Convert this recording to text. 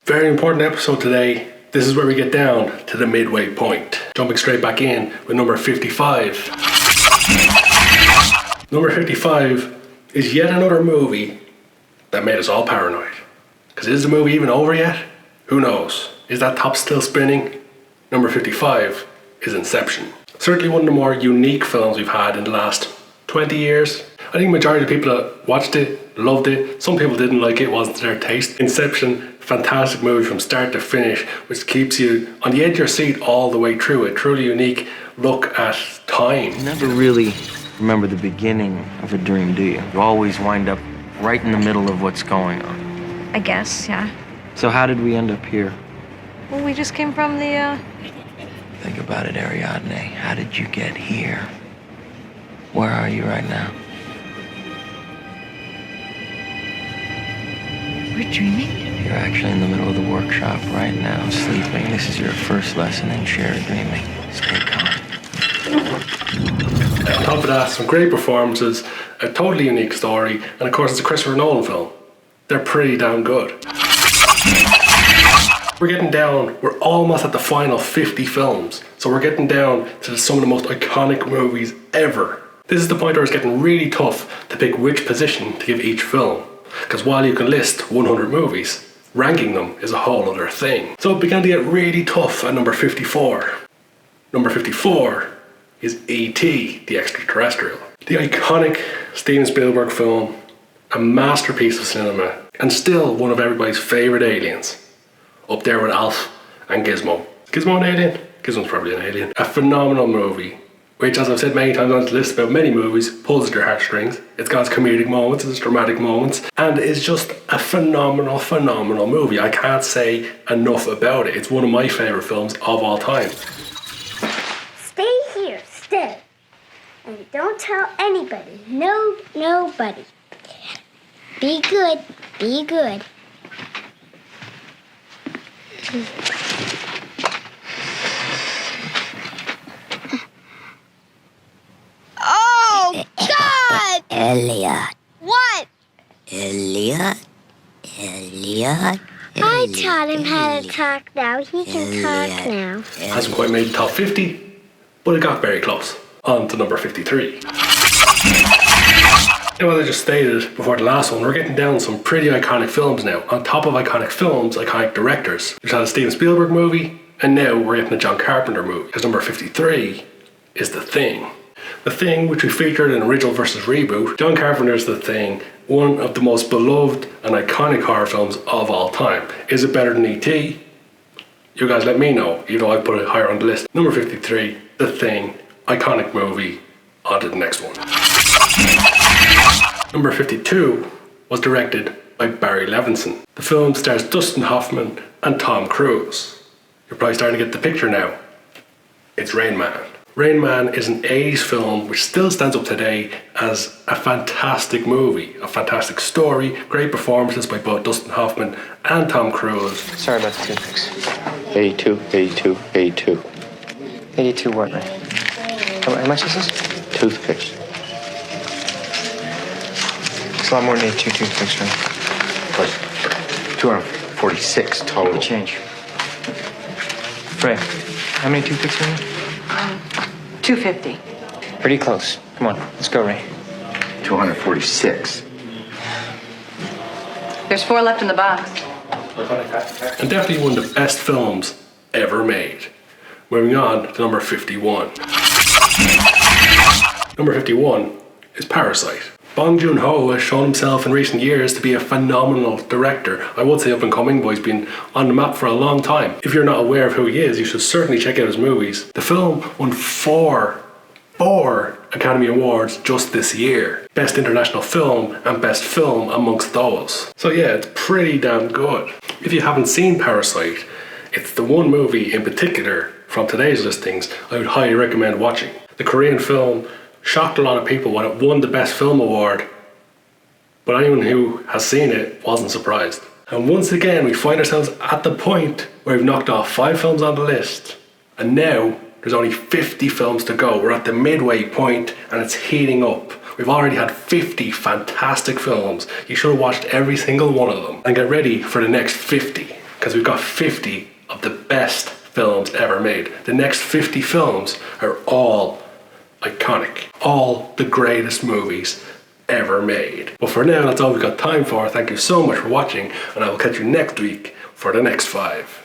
Very important episode today. This is where we get down to the midway point. Jumping straight back in with number 55. Number 55 is yet another movie that made us all paranoid. Because is the movie even over yet? Who knows? Is that top still spinning? Number 55 is Inception. Certainly one of the more unique films we've had in the last 20 years. I think the majority of people that watched it loved it. Some people didn't like it, wasn't their taste. Inception, fantastic movie from start to finish, which keeps you on the edge of your seat all the way through it. Truly unique look at time. You never really remember the beginning of a dream, do you? You always wind up right in the middle of what's going on. I guess, yeah. So how did we end up here? Well, we just came from the, Think about it, Ariadne. How did you get here? Where are you right now? We're dreaming? You're actually in the middle of the workshop right now, sleeping. This is your first lesson in shared dreaming. Stay calm. On top of that, some great performances, a totally unique story, and of course it's a Christopher Nolan film. They're pretty damn good. We're almost at the final 50 films, so we're getting down to some of the most iconic movies ever. This is the point where it's getting really tough to pick which position to give each film, because while you can list 100 movies, ranking them is a whole other thing. So it began to get really tough at number 54. Number 54 is E.T. the Extraterrestrial. The iconic Steven Spielberg film, a masterpiece of cinema, and still one of everybody's favourite aliens. Up there with Alf and Gizmo. Gizmo an alien? Gizmo's probably an alien. A phenomenal movie, which, as I've said many times on this list about many movies, pulls at your heartstrings. It's got its comedic moments, its dramatic moments, and is just a phenomenal movie. I can't say enough about it. It's one of my favourite films of all time. Stay here, still. And don't tell anybody. Nobody. Be good. Be good. Oh, God! Elliot. What? Elliot. I taught him how to talk now. He can talk now. Hasn't quite made the top 50, but it got very close. On to number 53. And as I just stated before the last one, we're getting down some pretty iconic films now. On top of iconic films, iconic directors. We've had a Steven Spielberg movie, and now we're getting a John Carpenter movie. Because number 53 is The Thing. The Thing, which we featured in original versus reboot. John Carpenter's The Thing, one of the most beloved and iconic horror films of all time. Is it better than E.T.? You guys let me know, even though I put it higher on the list. Number 53, The Thing, iconic movie. On to the next one. Number 52 was directed by Barry Levinson. The film stars Dustin Hoffman and Tom Cruise. You're probably starting to get the picture now. It's Rain Man. Rain Man is an 80s film which still stands up today as a fantastic movie, a fantastic story, great performances by both Dustin Hoffman and Tom Cruise. Sorry about the toothpicks. 82. 82 what, Ray? How much is this? Toothpicks. It's a lot more than 82 toothpicks, Ray. Plus 246 total. Good change. Ray, how many toothpicks are there? 250. Pretty close. Come on, let's go, Ray. 246. There's 4 left in the box. And definitely one of the best films ever made. Moving on to number 51. Number 51 is Parasite. Bong Joon-ho has shown himself in recent years to be a phenomenal director. I would say up and coming, but he's been on the map for a long time. If you're not aware of who he is, you should certainly check out his movies. The film won four Academy Awards just this year. Best International Film and Best Film amongst those. So yeah, it's pretty damn good. If you haven't seen Parasite, it's the one movie in particular from today's listings I would highly recommend watching. The Korean film shocked a lot of people when it won the Best Film Award, but anyone who has seen it wasn't surprised. And once again, we find ourselves at the point where we've knocked off 5 films on the list, and now there's only 50 films to go. We're at the midway point, and it's heating up. We've already had 50 fantastic films. You should have watched every single one of them, and get ready for the next 50. because we've got 50 of the best films ever made. The next 50 films are all iconic. All the greatest movies ever made. But for now, that's all we've got time for. Thank you so much for watching, and I will catch you next week for the next 5.